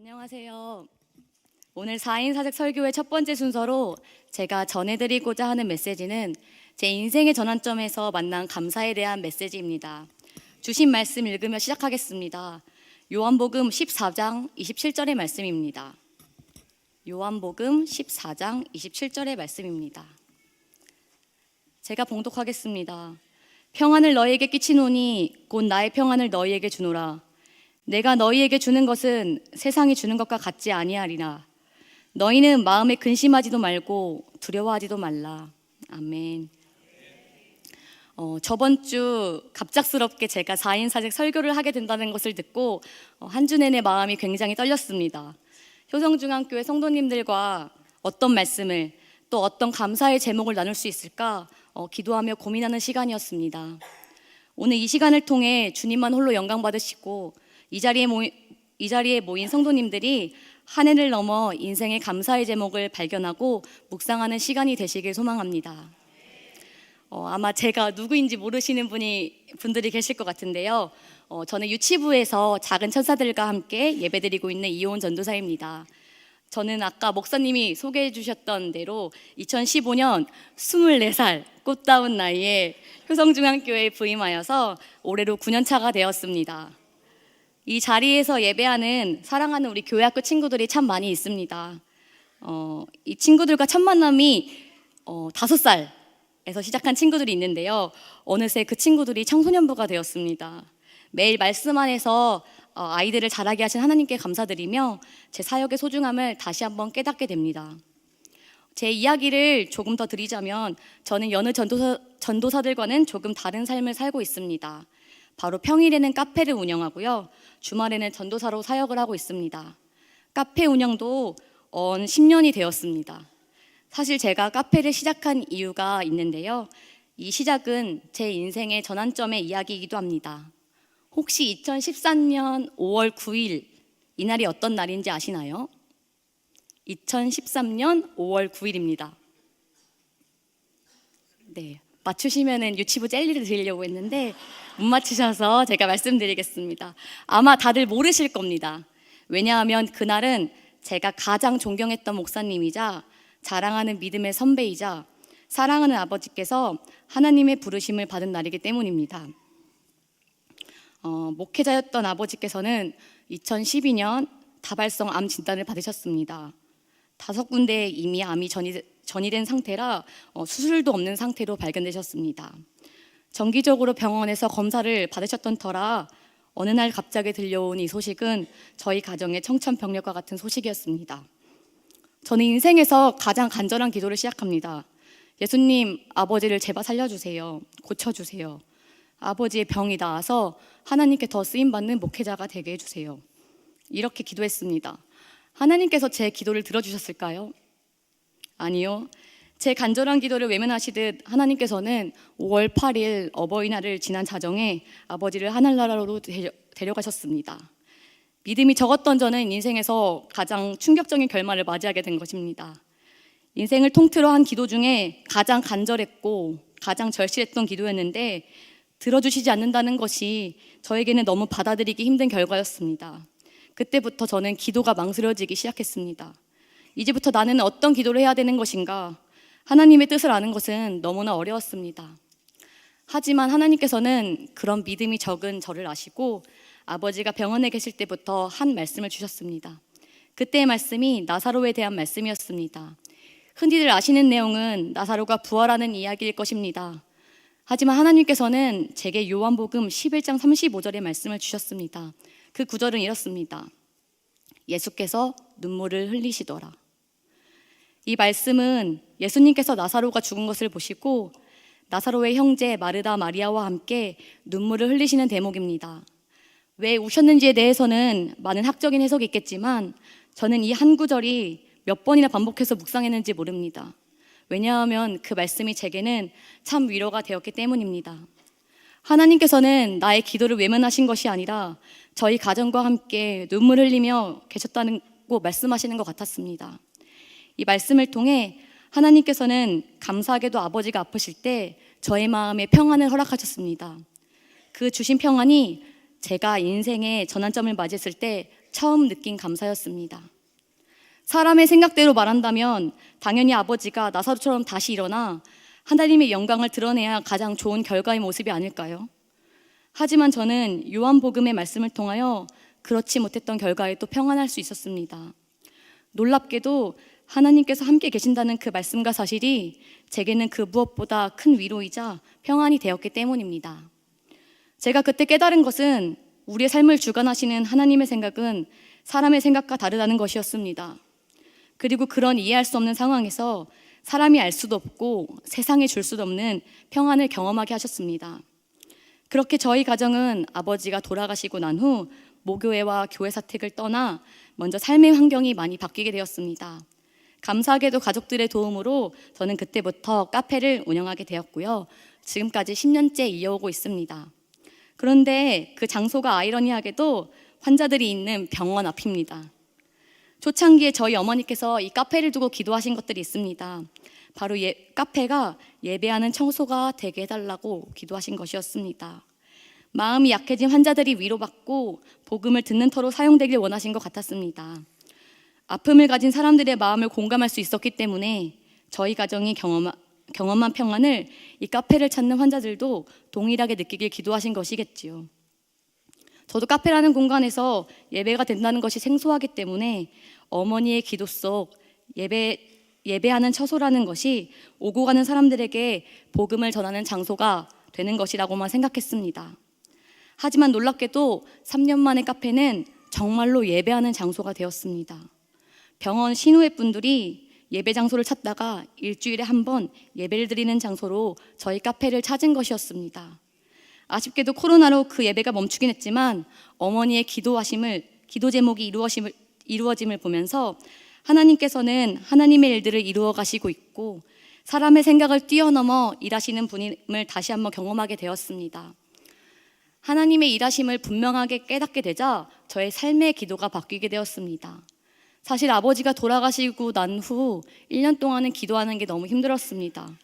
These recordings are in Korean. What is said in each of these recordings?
안녕하세요. 오늘 4인 사색 설교의 첫 번째 순서로 제가 전해드리고자 하는 메시지는 제 인생의 전환점에서 만난 감사에 대한 메시지입니다. 주신 말씀 읽으며 시작하겠습니다. 요한복음 14장 27절의 말씀입니다. 요한복음 14장 27절의 말씀입니다. 제가 봉독하겠습니다. 평안을 너희에게 끼치노니 곧 나의 평안을 너희에게 주노라. 내가 너희에게 주는 것은 세상이 주는 것과 같지 아니하리라. 너희는 마음에 근심하지도 말고 두려워하지도 말라. 아멘. 저번 주 갑작스럽게 제가 4인 사색 설교를 하게 된다는 것을 듣고 한 주 내내 마음이 굉장히 떨렸습니다. 효성중앙교회 성도님들과 어떤 말씀을 또 어떤 감사의 제목을 나눌 수 있을까 기도하며 고민하는 시간이었습니다. 오늘 이 시간을 통해 주님만 홀로 영광 받으시고 이 자리에 모인 성도님들이 한 해를 넘어 인생의 감사의 제목을 발견하고 묵상하는 시간이 되시길 소망합니다. 아마 제가 누구인지 모르시는 분들이 계실 것 같은데요. 저는 유치부에서 작은 천사들과 함께 예배드리고 있는 이호은 전도사입니다. 저는 아까 목사님이 소개해 주셨던 대로 2015년 24살 꽃다운 나이에 효성중앙교회에 부임하여서 올해로 9년 차가 되었습니다. 이 자리에서 예배하는 사랑하는 우리 교회학교 친구들이 참 많이 있습니다. 이 친구들과 첫 만남이 5살에서 시작한 친구들이 있는데요. 어느새 그 친구들이 청소년부가 되었습니다. 매일 말씀 안에서 아이들을 자라게 하신 하나님께 감사드리며 제 사역의 소중함을 다시 한번 깨닫게 됩니다. 제 이야기를 조금 더 드리자면 저는 여느 전도사들과는 조금 다른 삶을 살고 있습니다. 바로 평일에는 카페를 운영하고요. 주말에는 전도사로 사역을 하고 있습니다. 카페 운영도 10년이 되었습니다. 사실 제가 카페를 시작한 이유가 있는데요. 이 시작은 제 인생의 전환점의 이야기이기도 합니다. 혹시 2013년 5월 9일 이 날이 어떤 날인지 아시나요? 2013년 5월 9일입니다. 네, 맞추시면은 유치부 젤리를 드리려고 했는데 못 맞추셔서 제가 말씀드리겠습니다. 아마 다들 모르실 겁니다. 왜냐하면 그날은 제가 가장 존경했던 목사님이자 자랑하는 믿음의 선배이자 사랑하는 아버지께서 하나님의 부르심을 받은 날이기 때문입니다. 목회자였던 아버지께서는 2012년 다발성 암 진단을 받으셨습니다. 5군데에 이미 암이 전이 된 상태라 수술도 없는 상태로 발견되셨습니다. 정기적으로 병원에서 검사를 받으셨던 터라 어느 날 갑자기 들려온 이 소식은 저희 가정의 청천벽력과 같은 소식이었습니다. 저는 인생에서 가장 간절한 기도를 시작합니다. 예수님, 아버지를 제발 살려주세요. 고쳐주세요. 아버지의 병이 나아서 하나님께 더 쓰임받는 목회자가 되게 해주세요. 이렇게 기도했습니다. 하나님께서 제 기도를 들어주셨을까요? 아니요. 제 간절한 기도를 외면하시듯 하나님께서는 5월 8일 어버이날을 지난 자정에 아버지를 하늘나라로 데려가셨습니다. 믿음이 적었던 저는 인생에서 가장 충격적인 결말을 맞이하게 된 것입니다. 인생을 통틀어 한 기도 중에 가장 간절했고 가장 절실했던 기도였는데 들어주시지 않는다는 것이 저에게는 너무 받아들이기 힘든 결과였습니다. 그때부터 저는 기도가 망설여지기 시작했습니다. 이제부터 나는 어떤 기도를 해야 되는 것인가? 하나님의 뜻을 아는 것은 너무나 어려웠습니다. 하지만 하나님께서는 그런 믿음이 적은 저를 아시고 아버지가 병원에 계실 때부터 한 말씀을 주셨습니다. 그때의 말씀이 나사로에 대한 말씀이었습니다. 흔히들 아시는 내용은 나사로가 부활하는 이야기일 것입니다. 하지만 하나님께서는 제게 요한복음 11장 35절의 말씀을 주셨습니다. 그 구절은 이렇습니다. 예수께서 눈물을 흘리시더라. 이 말씀은 예수님께서 나사로가 죽은 것을 보시고 나사로의 형제 마르다 마리아와 함께 눈물을 흘리시는 대목입니다. 왜 우셨는지에 대해서는 많은 학적인 해석이 있겠지만 저는 이 한 구절이 몇 번이나 반복해서 묵상했는지 모릅니다. 왜냐하면 그 말씀이 제게는 참 위로가 되었기 때문입니다. 하나님께서는 나의 기도를 외면하신 것이 아니라 저희 가정과 함께 눈물 흘리며 계셨다고 말씀하시는 것 같았습니다. 이 말씀을 통해 하나님께서는 감사하게도 아버지가 아프실 때 저의 마음에 평안을 허락하셨습니다. 그 주신 평안이 제가 인생의 전환점을 맞이했을 때 처음 느낀 감사였습니다. 사람의 생각대로 말한다면 당연히 아버지가 나사로처럼 다시 일어나 하나님의 영광을 드러내야 가장 좋은 결과의 모습이 아닐까요? 하지만 저는 요한복음의 말씀을 통하여 그렇지 못했던 결과에 또 평안할 수 있었습니다. 놀랍게도 하나님께서 함께 계신다는 그 말씀과 사실이 제게는 그 무엇보다 큰 위로이자 평안이 되었기 때문입니다. 제가 그때 깨달은 것은 우리의 삶을 주관하시는 하나님의 생각은 사람의 생각과 다르다는 것이었습니다. 그리고 그런 이해할 수 없는 상황에서 사람이 알 수도 없고 세상에 줄 수도 없는 평안을 경험하게 하셨습니다. 그렇게 저희 가정은 아버지가 돌아가시고 난 후 모교회와 교회 사택을 떠나 먼저 삶의 환경이 많이 바뀌게 되었습니다. 감사하게도 가족들의 도움으로 저는 그때부터 카페를 운영하게 되었고요. 지금까지 10년째 이어오고 있습니다. 그런데 그 장소가 아이러니하게도 환자들이 있는 병원 앞입니다. 초창기에 저희 어머니께서 이 카페를 두고 기도하신 것들이 있습니다. 바로 카페가 예배하는 청소가 되게 해달라고 기도하신 것이었습니다. 마음이 약해진 환자들이 위로받고 복음을 듣는 터로 사용되길 원하신 것 같았습니다. 아픔을 가진 사람들의 마음을 공감할 수 있었기 때문에 저희 가정이 경험한 평안을 이 카페를 찾는 환자들도 동일하게 느끼길 기도하신 것이겠지요. 저도 카페라는 공간에서 예배가 된다는 것이 생소하기 때문에 어머니의 기도 속 예배하는 처소라는 것이 오고 가는 사람들에게 복음을 전하는 장소가 되는 것이라고만 생각했습니다. 하지만 놀랍게도 3년 만에 카페는 정말로 예배하는 장소가 되었습니다. 병원 신우회 분들이 예배 장소를 찾다가 일주일에 한 번 예배를 드리는 장소로 저희 카페를 찾은 것이었습니다. 아쉽게도 코로나로 그 예배가 멈추긴 했지만 어머니의 기도 제목이 이루어짐을 보면서 하나님께서는 하나님의 일들을 이루어 가시고 있고 사람의 생각을 뛰어넘어 일하시는 분임을 다시 한번 경험하게 되었습니다. 하나님의 일하심을 분명하게 깨닫게 되자 저의 삶의 기도가 바뀌게 되었습니다. 사실 아버지가 돌아가시고 난 후 1년 동안은 기도하는 게 너무 힘들었습니다.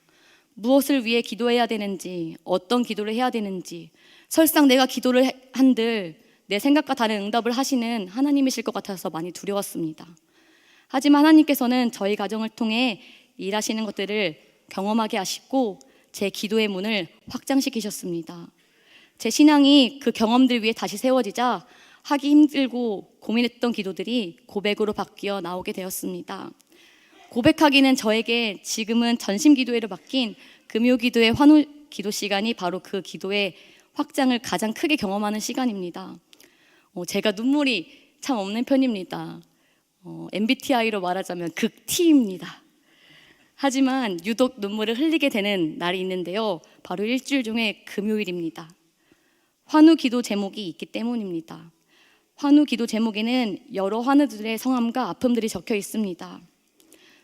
무엇을 위해 기도해야 되는지, 어떤 기도를 해야 되는지, 설상 내가 기도를 한들 내 생각과 다른 응답을 하시는 하나님이실 것 같아서 많이 두려웠습니다. 하지만 하나님께서는 저희 가정을 통해 일하시는 것들을 경험하게 하시고 제 기도의 문을 확장시키셨습니다. 제 신앙이 그 경험들 위에 다시 세워지자 하기 힘들고 고민했던 기도들이 고백으로 바뀌어 나오게 되었습니다. 고백하기는 저에게 지금은 전심 기도회를 맡긴 금요기도의 환호 기도 시간이 바로 그 기도의 확장을 가장 크게 경험하는 시간입니다. 제가 눈물이 참 없는 편입니다. MBTI로 말하자면 극T입니다. 하지만 유독 눈물을 흘리게 되는 날이 있는데요. 바로 일주일 중에 금요일입니다. 환우 기도 제목이 있기 때문입니다. 환우 기도 제목에는 여러 환우들의 성함과 아픔들이 적혀 있습니다.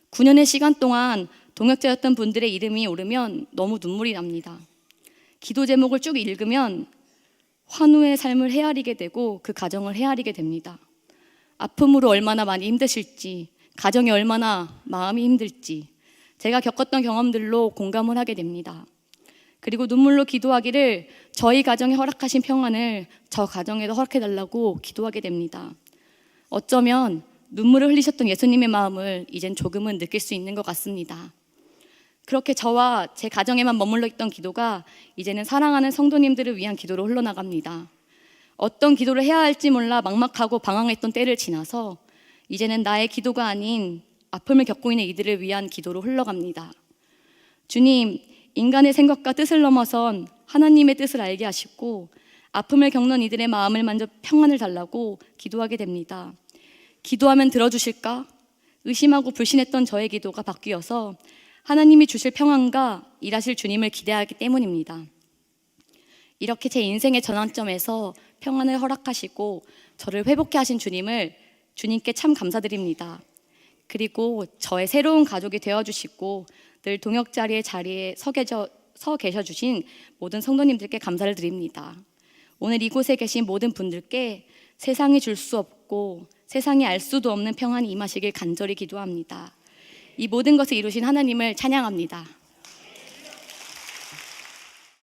9년의 시간 동안 동역자였던 분들의 이름이 오르면 너무 눈물이 납니다. 기도 제목을 쭉 읽으면 환우의 삶을 헤아리게 되고 그 가정을 헤아리게 됩니다. 아픔으로 얼마나 많이 힘드실지, 가정이 얼마나 마음이 힘들지 제가 겪었던 경험들로 공감을 하게 됩니다. 그리고 눈물로 기도하기를 저희 가정에 허락하신 평안을 저 가정에도 허락해달라고 기도하게 됩니다. 어쩌면 눈물을 흘리셨던 예수님의 마음을 이젠 조금은 느낄 수 있는 것 같습니다. 그렇게 저와 제 가정에만 머물러 있던 기도가 이제는 사랑하는 성도님들을 위한 기도로 흘러나갑니다. 어떤 기도를 해야 할지 몰라 막막하고 방황했던 때를 지나서 이제는 나의 기도가 아닌 아픔을 겪고 있는 이들을 위한 기도로 흘러갑니다. 주님, 인간의 생각과 뜻을 넘어선 하나님의 뜻을 알게 하시고 아픔을 겪는 이들의 마음을 만져 평안을 달라고 기도하게 됩니다. 기도하면 들어주실까? 의심하고 불신했던 저의 기도가 바뀌어서 하나님이 주실 평안과 일하실 주님을 기대하기 때문입니다. 이렇게 제 인생의 전환점에서 평안을 허락하시고 저를 회복해 하신 주님께 참 감사드립니다. 그리고 저의 새로운 가족이 되어주시고 늘 동역자리의 자리에 서 계셔 주신 모든 성도님들께 감사를 드립니다. 오늘 이곳에 계신 모든 분들께 세상이 줄 수 없고 세상이 알 수도 없는 평안이 임하시길 간절히 기도합니다. 이 모든 것을 이루신 하나님을 찬양합니다.